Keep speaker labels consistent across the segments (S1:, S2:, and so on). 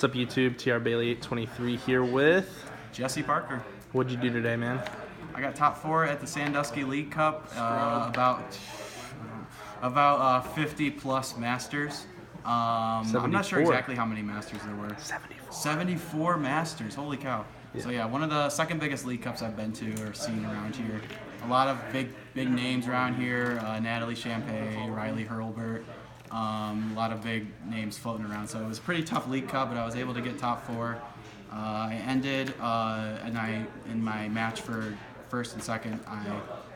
S1: What's up, YouTube? TR Bailey 823 here with
S2: Jesse Parker.
S1: What'd you do today, man?
S2: I got top 4 at the Sandusky League Cup. About 50 plus masters. I'm not sure exactly how many masters there were. 74 masters. Holy cow! Yeah. So yeah, one of the second biggest league cups I've been to or seen around here. A lot of big names around here. Natalie Champagne, Riley Hurlburt. A lot of big names floating around. So it was a pretty tough league cup, but I was able to get top 4. I ended in my match for first and second.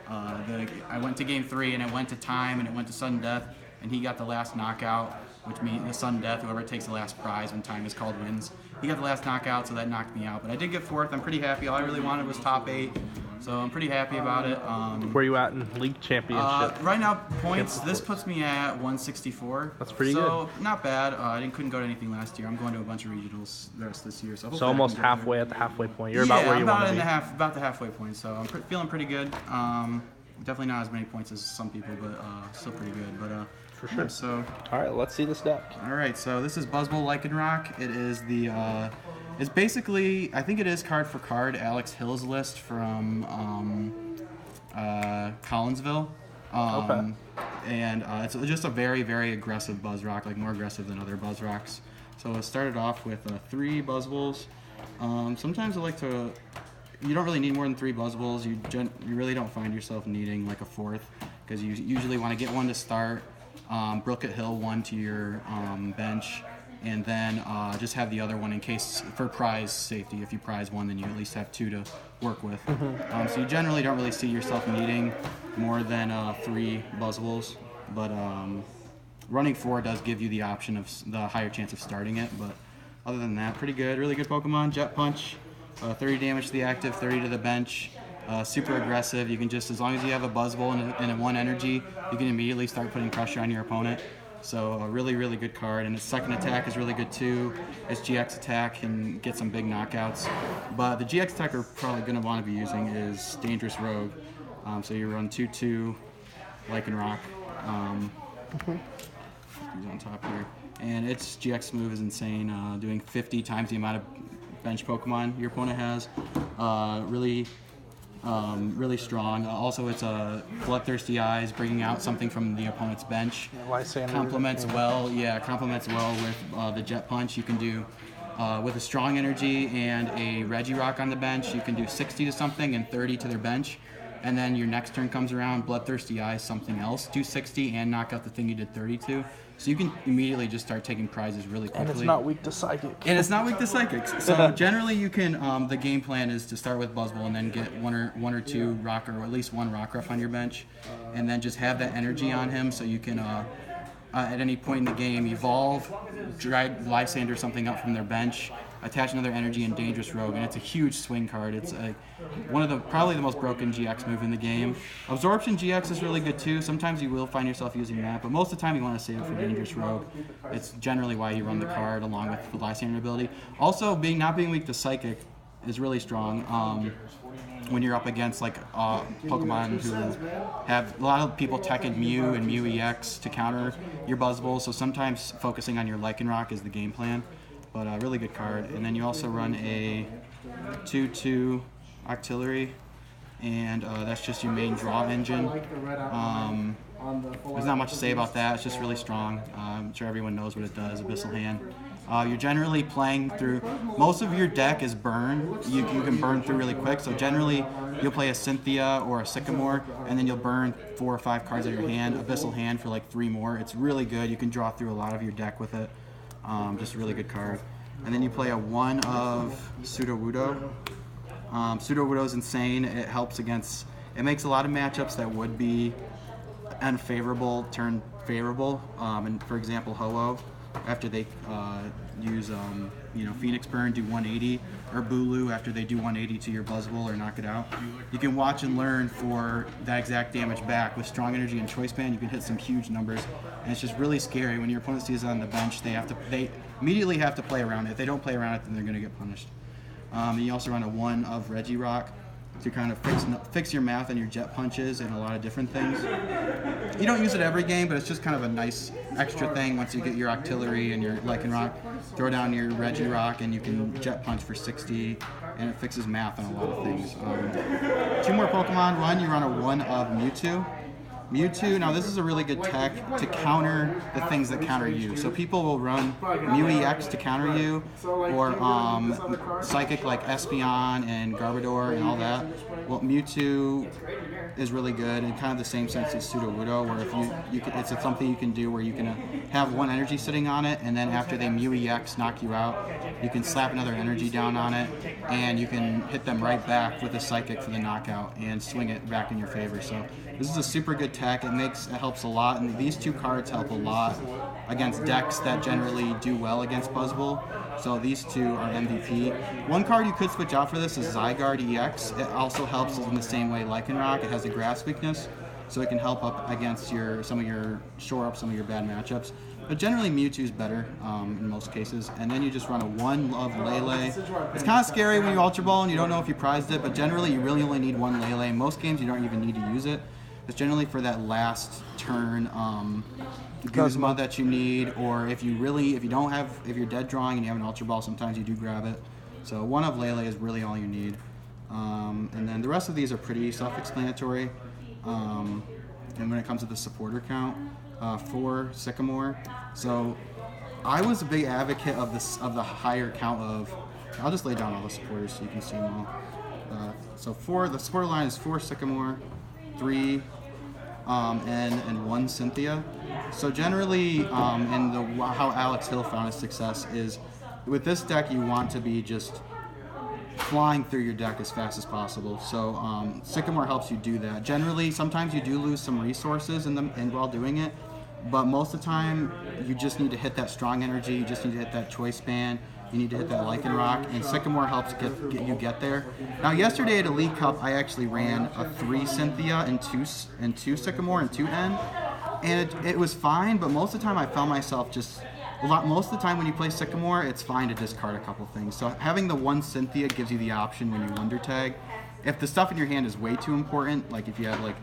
S2: I went to game 3 and it went to time and it went to sudden death, and he got the last knockout, which means the sudden death. Whoever takes the last prize when time is called wins. He got the last knockout, so that knocked me out. But I did get 4th. I'm pretty happy. All I really wanted was top 8. So I'm pretty happy about it.
S1: Where are you at in league championship?
S2: Right now, points. This puts me at 164.
S1: That's pretty good.
S2: So not bad. I couldn't go to anything last year. I'm going to a bunch of regionals the rest of this year. So
S1: almost halfway at the halfway point. You're about where you want to be.
S2: About the halfway point. So I'm feeling pretty good. Definitely not as many points as some people, but still pretty good. But
S1: for sure.
S2: Yeah, so
S1: all right, let's see this deck.
S2: All right, so this is Buzzwole Lycanroc. It is the it's basically, I think it is card for card Alex Hill's list from Collinsville.
S1: Okay.
S2: And it's just a very, very aggressive Buzzrock, like more aggressive than other Buzzrocks. So it started off with 3 Buzzwoles. Sometimes I like to. You don't really need more than 3 Buzzwoles. You really don't find yourself needing like a 4th, because you usually want to get 1 to start, Brookett Hill 1 to your bench, and then just have the other one in case for prize safety. If you prize 1, then you at least have 2 to work with. So you generally don't really see yourself needing more than 3 Buzzwoles, but running 4 does give you the option of the higher chance of starting it. But other than that, pretty good. Really good Pokemon. Jet Punch. 30 damage to the active, 30 to the bench. Super aggressive. You can just, as long as you have a Buzzwole and a 1 energy, you can immediately start putting pressure on your opponent. So a really, really good card. And its second attack is really good too. Its GX attack can get some big knockouts. But the GX attack we're probably going to want to be using is Dangerous Rogue. So you run 2/2 Lycanroc. He's on top here. And its GX move is insane, doing 50 times the amount of bench Pokemon your opponent has. Really strong. Also, it's a Bloodthirsty Eyes, bringing out something from the opponent's bench. Complements well with the Jet Punch. You can do with a strong energy and a Regirock on the bench. You can do 60 to something and 30 to their bench. And then your next turn comes around, Bloodthirsty Eyes, something else, do 60 and knock out the thing you did 30 to. So you can immediately just start taking prizes really quickly.
S1: And it's not weak to Psychic.
S2: So generally you can, the game plan is to start with Buzzwole and then get one or two Rock, or at least 1 Rockruff on your bench. And then just have that energy on him so you can, at any point in the game, evolve, drag Lysander something up from their bench, attach another energy and Dangerous Rogue, and it's a huge swing card. It's one of probably the most broken GX move in the game. Absorption GX is really good too. Sometimes you will find yourself using that, but most of the time you want to save it for Dangerous Rogue. It's generally why you run the card along with the Lysander ability. Also, not being weak to Psychic is really strong. When you're up against like Pokemon who have a lot of people teching Mew and Mew EX to counter your Buzzwole, so sometimes focusing on your Lycanroc is the game plan. But a really good card. And then you also run a 2/2 Octillery, and that's just your main draw engine. There's not much to say about that. It's just really strong. I'm sure everyone knows what it does. Abyssal Hand. You're generally playing through, most of your deck is burn. You can burn through really quick. So generally you'll play a Cynthia or a Sycamore, and then you'll burn 4 or 5 cards out of your hand. Abyssal Hand for like 3 more. It's really good. You can draw through a lot of your deck with it. Just a really good card. And then you play a 1 of Sudowoodo. Sudowoodo is insane. It helps against, it makes a lot of matchups that would be unfavorable turn favorable. And for example, Ho-Oh, after they use Phoenix Burn, do 180, or Bulu after they do 180 to your Buzzwole or knock it out. You can watch and learn for that exact damage back. With Strong Energy and Choice Band, you can hit some huge numbers, and it's just really scary when your opponent sees it on the bench. They immediately have to play around it. If they don't play around it, then they're going to get punished. And you also run a 1 of Regirock. to kind of fix your math and your jet punches and a lot of different things. You don't use it every game, but it's just kind of a nice extra thing once you get your Octillery and your Lycanroc. Throw down your Regirock and you can jet punch for 60, and it fixes math on a lot of things. 2 more Pokemon. One, you run a 1 of Mewtwo. Mewtwo, now this is a really good tech to counter the things that counter you. So people will run Mew EX to counter you, or Psychic like Espeon and Garbodor and all that. Well, Mewtwo is really good in kind of the same sense as Sudowoodo, where if it's something you can do where you can have 1 energy sitting on it, and then after they Mew EX knock you out, you can slap another energy down on it, and you can hit them right back with a Psychic for the knockout and swing it back in your favor. So this is a super good tech. It helps a lot, and these 2 cards help a lot against decks that generally do well against Buzzwole. So these 2 are MVP. One card you could switch out for this is Zygarde EX. It also helps in the same way Lycanroc. It has a grass weakness, so it can help up against some of your bad matchups. But generally Mewtwo's better in most cases. And then you just run a 1 of Lele. It's kind of scary when you Ultra Ball and you don't know if you prized it, but generally you really only need 1 Lele. In most games you don't even need to use it. It's generally for that last turn Guzma that you need, or if you're dead drawing and you have an Ultra Ball, sometimes you do grab it. So 1 of Lele is really all you need. And then the rest of these are pretty self-explanatory. And when it comes to the supporter count, 4 Sycamore. So I was a big advocate of the higher count of. I'll just lay down all the supporters so you can see them all. So the supporter line is 4 Sycamore, 3 N, and 1 Cynthia. So generally, how Alex Hill found his success is with this deck, you want to be just flying through your deck as fast as possible. So Sycamore helps you do that. Generally, sometimes you do lose some resources while doing it, but most of the time, you just need to hit that strong energy. You just need to hit that Choice Band. You need to hit that Lycanroc, and Sycamore helps get there. Now, yesterday at Elite Cup, I actually ran a 3 Cynthia and 2 Sycamore and 2 N, and it was fine. But most of the time, I found myself most of the time when you play Sycamore, it's fine to discard a couple things. So having the 1 Cynthia gives you the option when you Wonder Tag. If the stuff in your hand is way too important, like if you have like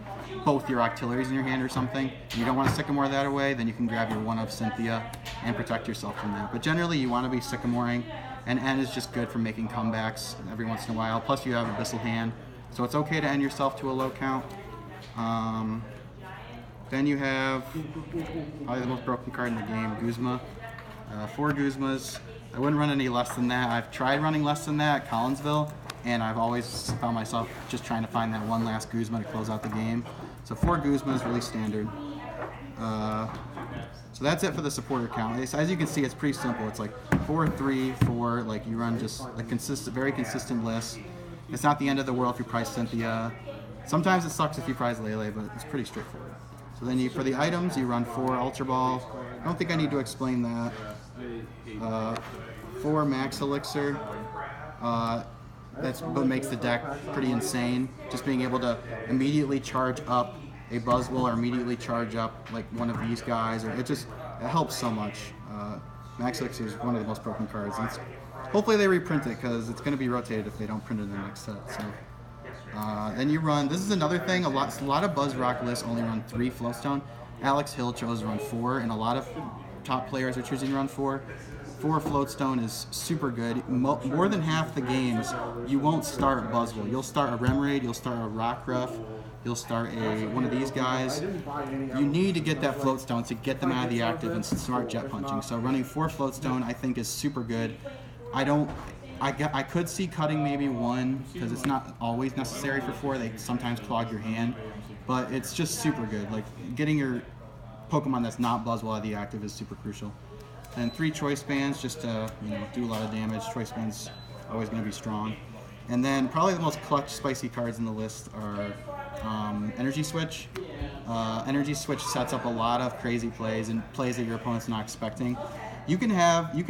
S2: both your Octilleries in your hand or something, and you don't want to Sycamore that away, then you can grab your 1 of Cynthia and protect yourself from that. But generally, you want to be Sycamoring, and N is just good for making comebacks every once in a while. Plus, you have Abyssal Hand, so it's okay to end yourself to a low count. Then you have probably the most broken card in the game, Guzma. 4 Guzmas. I wouldn't run any less than that. I've tried running less than that at Collinsville, and I've always found myself just trying to find that one last Guzma to close out the game. So 4 Guzma is really standard. So that's it for the supporter count. As you can see, it's pretty simple. It's like 4, 3, 4. Like you run just a very consistent list. It's not the end of the world if you prize Cynthia. Sometimes it sucks if you prize Lele, but it's pretty straightforward. So then for the items, you run 4 Ultra Ball. I don't think I need to explain that. 4 Max Elixir. That's what makes the deck pretty insane. Just being able to immediately charge up a Buzzwole or immediately charge up like one of these guys, it helps so much. Max Elixir is one of the most broken cards. Hopefully they reprint it because it's going to be rotated if they don't print it in the next set. So then you run. This is another thing. A lot of Buzzrock lists only run 3 Flowstone. Alex Hill chose to run 4, and a lot of top players are choosing to run 4. 4 Floatstone is super good. More than half the games, you won't start Buzzwole. You'll start a Remoraid, you'll start a Rockruff, you'll start one of these guys. You need to get that Floatstone to get them out of the active and start jet punching. So running 4 Floatstone, I think, is super good. I could see cutting maybe 1 because it's not always necessary for 4. They sometimes clog your hand, but it's just super good. Like getting your Pokemon that's not Buzzwole out of the active is super crucial. And 3 Choice Bands just to do a lot of damage. Choice Bands always going to be strong. And then probably the most clutch, spicy cards in the list are Energy Switch. Energy Switch sets up a lot of crazy plays and plays that your opponent's not expecting. You can have a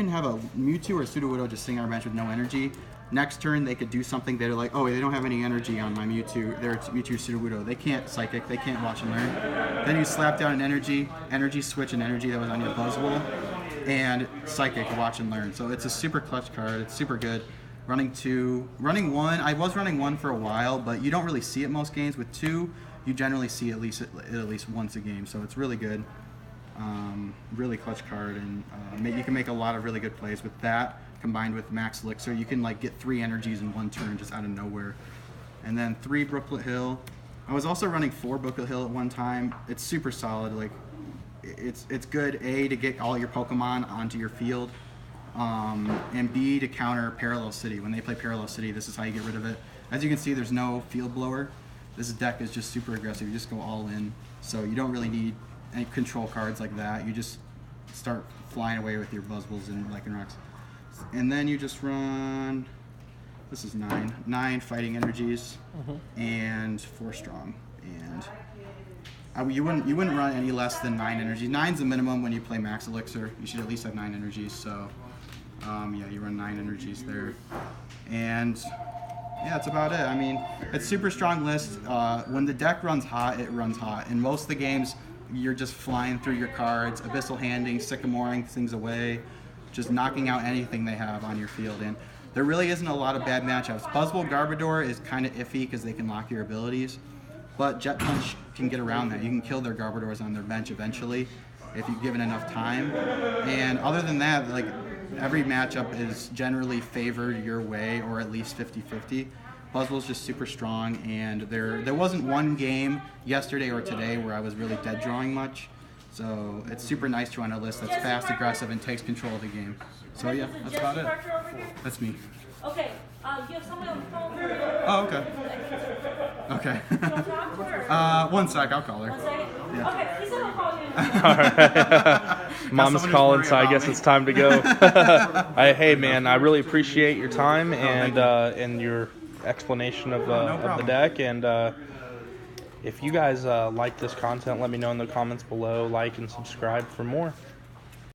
S2: Mewtwo or Sudowoodo just sitting on our bench with no energy. Next turn they could do something. They're like, oh, they don't have any energy on my Mewtwo. They're Mewtwo Sudowoodo. They can't Psychic. They can't Watch and Learn. Then you slap down an Energy Switch, and energy that was on your Buzzwole, and Psychic, Watch and Learn. So it's a super clutch card. It's super good. running 2, running 1. I was running 1 for a while, but you don't really see it most games. With 2, you generally see at least once a game, so it's really good. Really clutch card, and you can make a lot of really good plays with that. Combined with Max Elixir, you can like get 3 energies in 1 turn just out of nowhere. And then 3 Brooklet Hill. I was also running 4 Brooklet Hill at one time. It's super solid. Like, it's good, A, to get all your Pokemon onto your field, and B, to counter Parallel City. When they play Parallel City, this is how you get rid of it. As you can see, there's no Field Blower. This deck is just super aggressive. You just go all in. So you don't really need any control cards like that. You just start flying away with your Buzzwoles and Lycanrocs. And then you just run, this is 9 Fighting Energies, and 4 Strong. And you wouldn't run any less than 9 energies. 9's the minimum when you play Max Elixir. You should at least have 9 energies. So yeah, you run 9 energies there. And yeah, that's about it. I mean, it's super strong list. When the deck runs hot, it runs hot. In most of the games, you're just flying through your cards, Abyssal Handing, Sycamoring things away, just knocking out anything they have on your field. And there really isn't a lot of bad matchups. Buzzwole Garbodor is kind of iffy because they can lock your abilities, but Jet Punch can get around that. You can kill their Garbodors on their bench eventually if you've given enough time. And other than that, like, every matchup is generally favored your way, or at least 50-50. Buzzwole's just super strong, and there wasn't one game yesterday or today where I was really dead drawing much. So it's super nice to run a list that's fast, aggressive, and takes control of the game. So yeah, that's about it. That's me.
S3: Okay, you have someone on the phone?
S2: Oh, okay. Okay.
S3: You want to talk to her?
S2: 1 sec, I'll call her.
S3: 1 second?
S2: Yeah.
S3: Okay, he said I'll call you.
S1: Mom's calling, so I guess it's time to go. Hey, man, I really appreciate your time and your explanation of the deck. And if you guys like this content, let me know in the comments below. Like and subscribe for more.